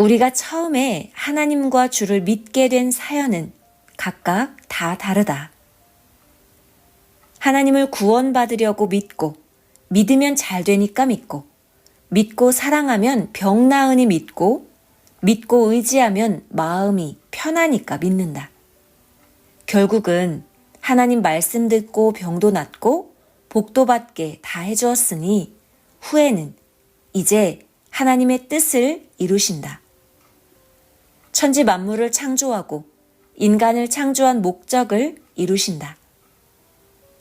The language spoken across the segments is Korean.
우리가 처음에 하나님과 주를 믿게 된 사연은 각각 다 다르다. 하나님을 구원받으려고 믿고, 믿으면 잘 되니까 믿고, 믿고 사랑하면 병 나으니 믿고, 믿고 의지하면 마음이 편하니까 믿는다. 결국은 하나님 말씀 듣고 병도 낫고 복도 받게 다 해주었으니 후에는 이제 하나님의 뜻을 이루신다. 천지 만물을 창조하고 인간을 창조한 목적을 이루신다.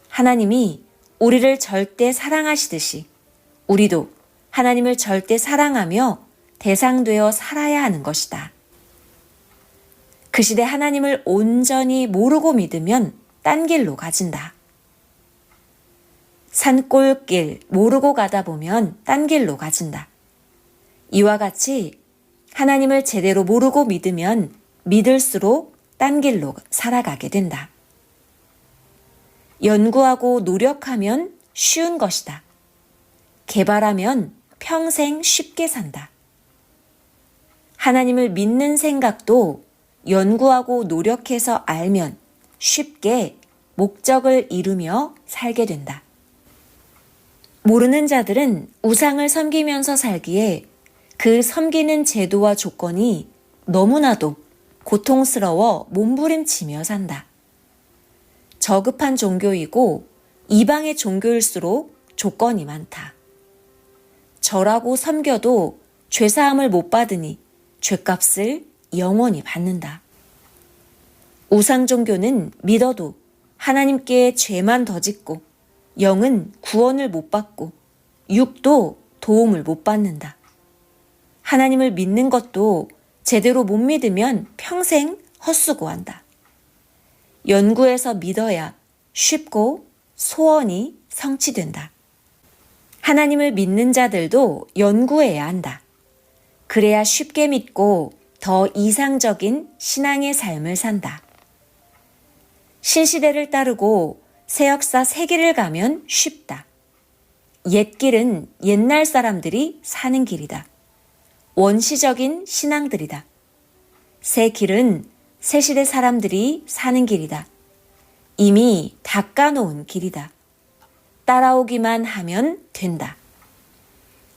하나님이 우리를 절대 사랑하시듯이 우리도 하나님을 절대 사랑하며 대상되어 살아야 하는 것이다. 그 시대 하나님을 온전히 모르고 믿으면 딴 길로 가진다. 산골길 모르고 가다 보면 딴 길로 가진다. 이와 같이 하나님을 제대로 모르고 믿으면 믿을수록 딴 길로 살아가게 된다. 연구하고 노력하면 쉬운 것이다. 개발하면 평생 쉽게 산다. 하나님을 믿는 생각도 연구하고 노력해서 알면 쉽게 목적을 이루며 살게 된다. 모르는 자들은 우상을 섬기면서 살기에 그 섬기는 제도와 조건이 너무나도 고통스러워 몸부림치며 산다. 저급한 종교이고 이방의 종교일수록 조건이 많다. 절하고 섬겨도 죄사함을 못 받으니 죄값을 영원히 받는다. 우상 종교는 믿어도 하나님께 죄만 더 짓고 영은 구원을 못 받고 육도 도움을 못 받는다. 하나님을 믿는 것도 제대로 못 믿으면 평생 헛수고한다. 연구해서 믿어야 쉽고 소원이 성취된다. 하나님을 믿는 자들도 연구해야 한다. 그래야 쉽게 믿고 더 이상적인 신앙의 삶을 산다. 신시대를 따르고 새 역사 새 길을 가면 쉽다. 옛 길은 옛날 사람들이 사는 길이다. 원시적인 신앙들이다. 새 길은 새 시대 사람들이 사는 길이다. 이미 닦아놓은 길이다. 따라오기만 하면 된다.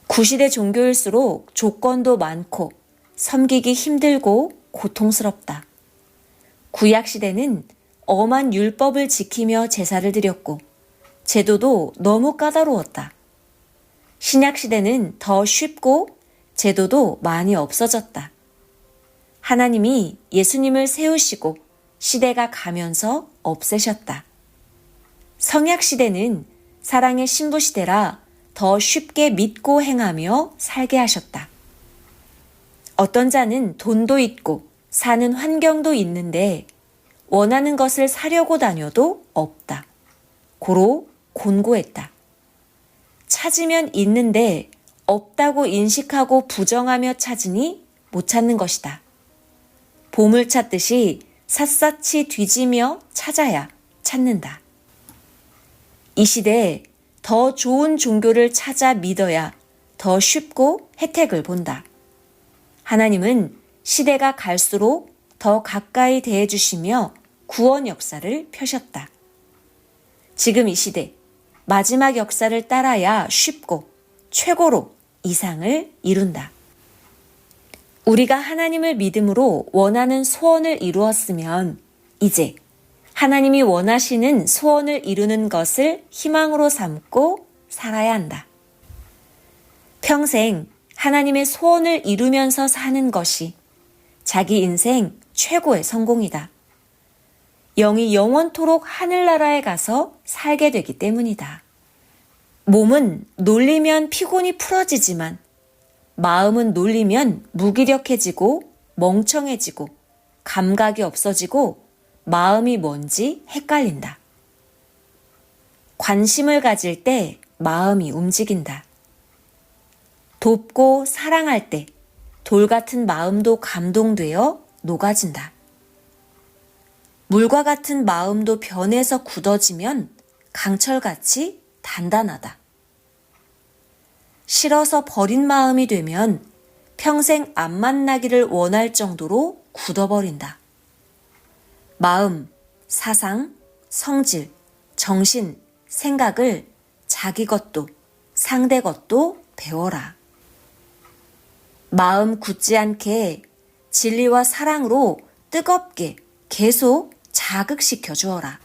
구시대 종교일수록 조건도 많고 섬기기 힘들고 고통스럽다. 구약시대는 엄한 율법을 지키며 제사를 드렸고 제도도 너무 까다로웠다. 신약시대는 더 쉽고 제도도 많이 없어졌다. 하나님이 예수님을 세우시고 시대가 가면서 없애셨다. 성약시대는 사랑의 신부시대라 더 쉽게 믿고 행하며 살게 하셨다. 어떤 자는 돈도 있고 사는 환경도 있는데 원하는 것을 사려고 다녀도 없다. 고로 곤고했다. 찾으면 있는데 없다고 인식하고 부정하며 찾으니 못 찾는 것이다. 보물 찾듯이 샅샅이 뒤지며 찾아야 찾는다. 이 시대에 더 좋은 종교를 찾아 믿어야 더 쉽고 혜택을 본다. 하나님은 시대가 갈수록 더 가까이 대해주시며 구원 역사를 펴셨다. 지금 이 시대 마지막 역사를 따라야 쉽고 최고로 이상을 이룬다. 우리가 하나님을 믿음으로 원하는 소원을 이루었으면 이제 하나님이 원하시는 소원을 이루는 것을 희망으로 삼고 살아야 한다. 평생 하나님의 소원을 이루면서 사는 것이 자기 인생 최고의 성공이다. 영이 영원토록 하늘나라에 가서 살게 되기 때문이다. 몸은 놀리면 피곤이 풀어지지만 마음은 놀리면 무기력해지고 멍청해지고 감각이 없어지고 마음이 뭔지 헷갈린다. 관심을 가질 때 마음이 움직인다. 돕고 사랑할 때 돌 같은 마음도 감동되어 녹아진다. 물과 같은 마음도 변해서 굳어지면 강철같이 단단하다. 싫어서 버린 마음이 되면 평생 안 만나기를 원할 정도로 굳어버린다. 마음, 사상, 성질, 정신, 생각을 자기 것도 상대 것도 배워라. 마음 굳지 않게 진리와 사랑으로 뜨겁게 계속 자극시켜 주어라.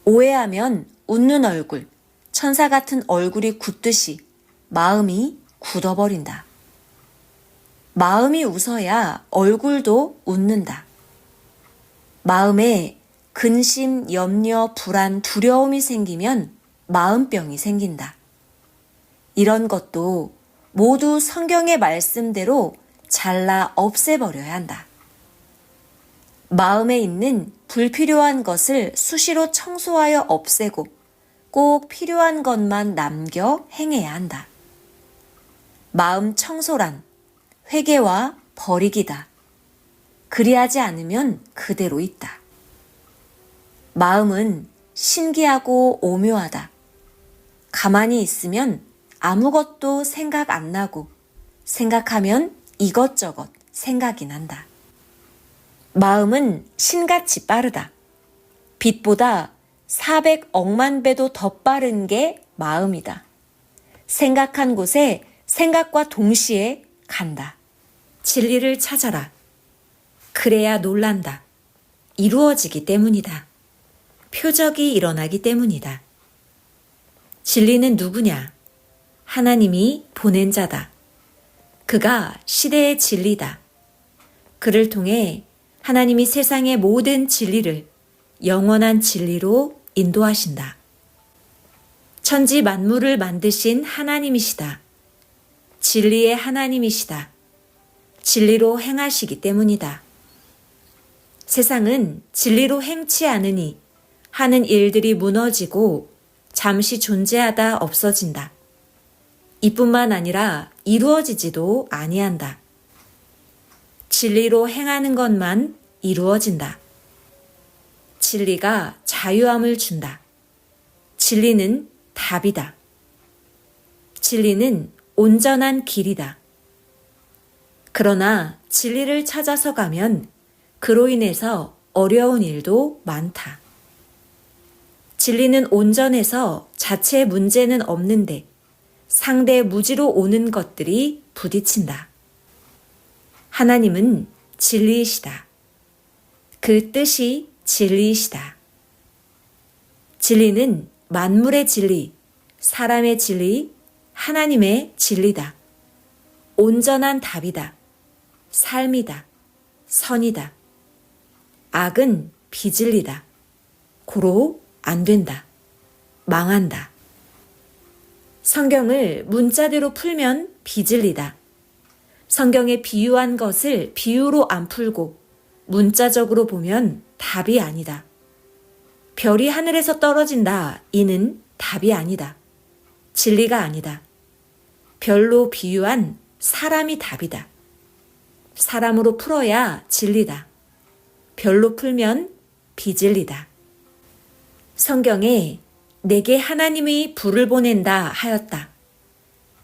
오해하면 웃는 얼굴, 천사 같은 얼굴이 굳듯이 마음이 굳어버린다. 마음이 웃어야 얼굴도 웃는다. 마음에 근심, 염려, 불안, 두려움이 생기면 마음병이 생긴다. 이런 것도 모두 성경의 말씀대로 잘라 없애버려야 한다. 마음에 있는 불필요한 것을 수시로 청소하여 없애고 꼭 필요한 것만 남겨 행해야 한다. 마음 청소란 회개와 버리기다. 그리하지 않으면 그대로 있다. 마음은 신기하고 오묘하다. 가만히 있으면 아무것도 생각 안 나고 생각하면 이것저것 생각이 난다. 마음은 신같이 빠르다. 빛보다 400억만 배도 더 빠른 게 마음이다. 생각한 곳에 생각과 동시에 간다. 진리를 찾아라. 그래야 놀란다. 이루어지기 때문이다. 표적이 일어나기 때문이다. 진리는 누구냐? 하나님이 보낸 자다. 그가 시대의 진리다. 그를 통해 하나님이 세상의 모든 진리를 영원한 진리로 인도하신다. 천지 만물을 만드신 하나님이시다. 진리의 하나님이시다. 진리로 행하시기 때문이다. 세상은 진리로 행치 않으니 하는 일들이 무너지고 잠시 존재하다 없어진다. 이뿐만 아니라 이루어지지도 아니한다. 진리로 행하는 것만 이루어진다. 진리가 자유함을 준다. 진리는 답이다. 진리는 온전한 길이다. 그러나 진리를 찾아서 가면 그로 인해서 어려운 일도 많다. 진리는 온전해서 자체 문제는 없는데 상대 무지로 오는 것들이 부딪힌다. 하나님은 진리이시다. 그 뜻이 진리이시다. 진리는 만물의 진리, 사람의 진리, 하나님의 진리다. 온전한 답이다. 삶이다. 선이다. 악은 비진리다. 고로 안 된다. 망한다. 성경을 문자대로 풀면 비진리다. 성경에 비유한 것을 비유로 안 풀고 문자적으로 보면 답이 아니다. 별이 하늘에서 떨어진다. 이는 답이 아니다. 진리가 아니다. 별로 비유한 사람이 답이다. 사람으로 풀어야 진리다. 별로 풀면 비진리다. 성경에 내게 하나님이 불을 보낸다 하였다.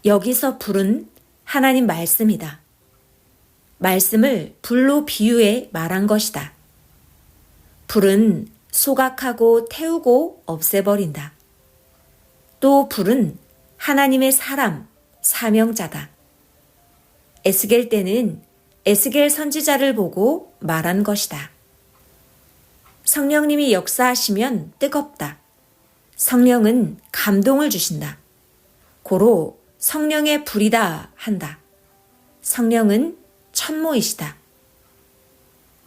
여기서 불은 하나님 말씀이다. 말씀을 불로 비유해 말한 것이다. 불은 소각하고 태우고 없애버린다. 또 불은 하나님의 사람, 사명자다. 에스겔 때는 에스겔 선지자를 보고 말한 것이다. 성령님이 역사하시면 뜨겁다. 성령은 감동을 주신다. 고로 성령의 불이다 한다. 성령은 천모이시다.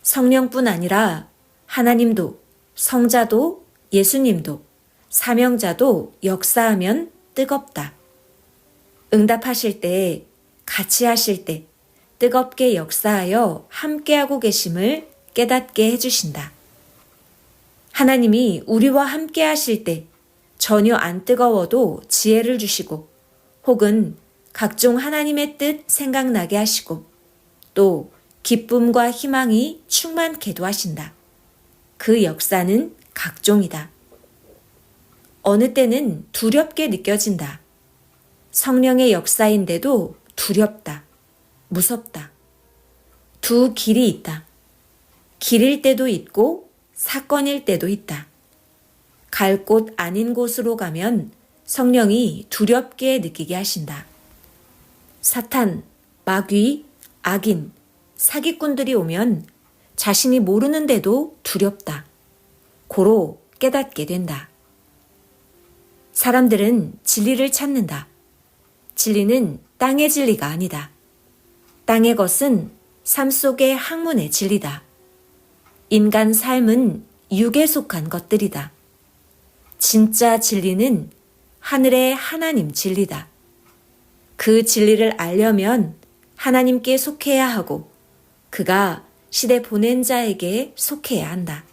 성령뿐 아니라 하나님도, 성자도, 예수님도, 사명자도 역사하면 뜨겁다. 응답하실 때, 같이 하실 때 뜨겁게 역사하여 함께하고 계심을 깨닫게 해주신다. 하나님이 우리와 함께 하실 때 전혀 안 뜨거워도 지혜를 주시고 혹은 각종 하나님의 뜻 생각나게 하시고 또 기쁨과 희망이 충만케도 하신다. 그 역사는 각종이다. 어느 때는 두렵게 느껴진다. 성령의 역사인데도 두렵다. 무섭다. 두 길이 있다. 길일 때도 있고 사건일 때도 있다. 갈 곳 아닌 곳으로 가면 성령이 두렵게 느끼게 하신다. 사탄, 마귀, 악인, 사기꾼들이 오면 자신이 모르는데도 두렵다. 고로 깨닫게 된다. 사람들은 진리를 찾는다. 진리는 땅의 진리가 아니다. 땅의 것은 삶 속의 학문의 진리다. 인간 삶은 육에 속한 것들이다. 진짜 진리는 하늘의 하나님 진리다. 그 진리를 알려면 하나님께 속해야 하고 그가 시대 보낸 자에게 속해야 한다.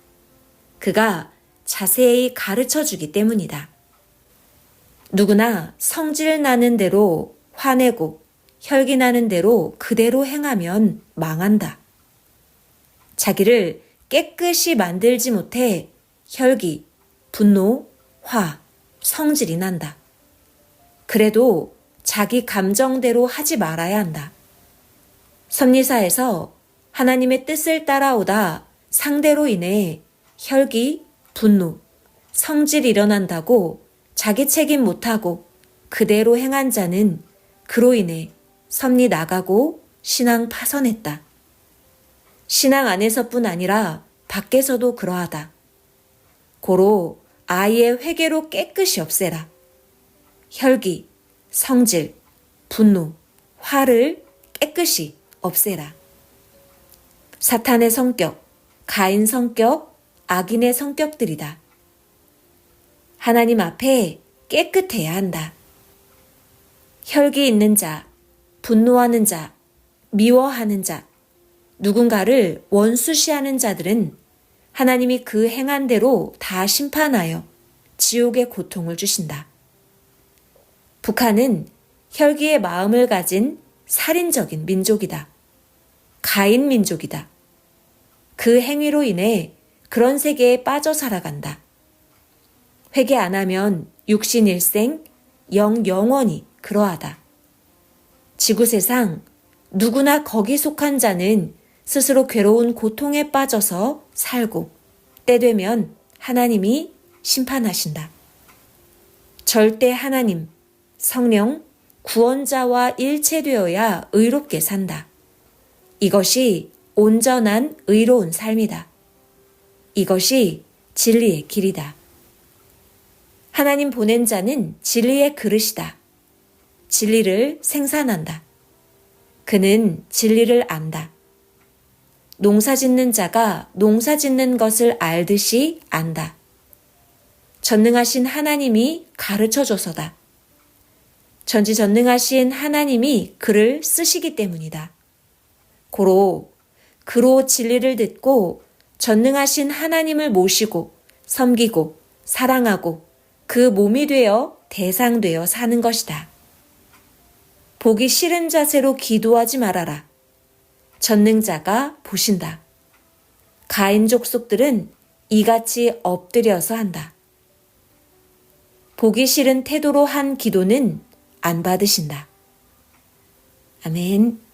그가 자세히 가르쳐 주기 때문이다. 누구나 성질 나는 대로 화내고 혈기 나는 대로 그대로 행하면 망한다. 자기를 깨끗이 만들지 못해 혈기, 분노, 화, 성질이 난다. 그래도 자기 감정대로 하지 말아야 한다. 섭리사에서 하나님의 뜻을 따라오다 상대로 인해 혈기, 분노, 성질이 일어난다고 자기 책임 못하고 그대로 행한 자는 그로 인해 섭리 나가고 신앙 파선했다. 신앙 안에서뿐 아니라 밖에서도 그러하다. 고로 아이의 회개로 깨끗이 없애라. 혈기, 성질, 분노, 화를 깨끗이 없애라. 사탄의 성격, 가인 성격, 악인의 성격들이다. 하나님 앞에 깨끗해야 한다. 혈기 있는 자, 분노하는 자, 미워하는 자, 누군가를 원수시하는 자들은 하나님이 그 행한 대로 다 심판하여 지옥의 고통을 주신다. 북한은 혈기의 마음을 가진 살인적인 민족이다. 가인 민족이다. 그 행위로 인해 그런 세계에 빠져 살아간다. 회개 안 하면 육신 일생, 영원히 그러하다. 지구세상 누구나 거기 속한 자는 스스로 괴로운 고통에 빠져서 살고 때 되면 하나님이 심판하신다. 절대 하나님, 성령, 구원자와 일체되어야 의롭게 산다. 이것이 온전한 의로운 삶이다. 이것이 진리의 길이다. 하나님 보낸 자는 진리의 그릇이다. 진리를 생산한다. 그는 진리를 안다. 농사 짓는 자가 농사 짓는 것을 알듯이 안다. 전능하신 하나님이 가르쳐줘서다. 전지전능하신 하나님이 그를 쓰시기 때문이다. 고로 그로 진리를 듣고 전능하신 하나님을 모시고 섬기고 사랑하고 그 몸이 되어 대상되어 사는 것이다. 보기 싫은 자세로 기도하지 말아라. 전능자가 보신다. 가인 족속들은 이같이 엎드려서 한다. 보기 싫은 태도로 한 기도는 안 받으신다. 아멘.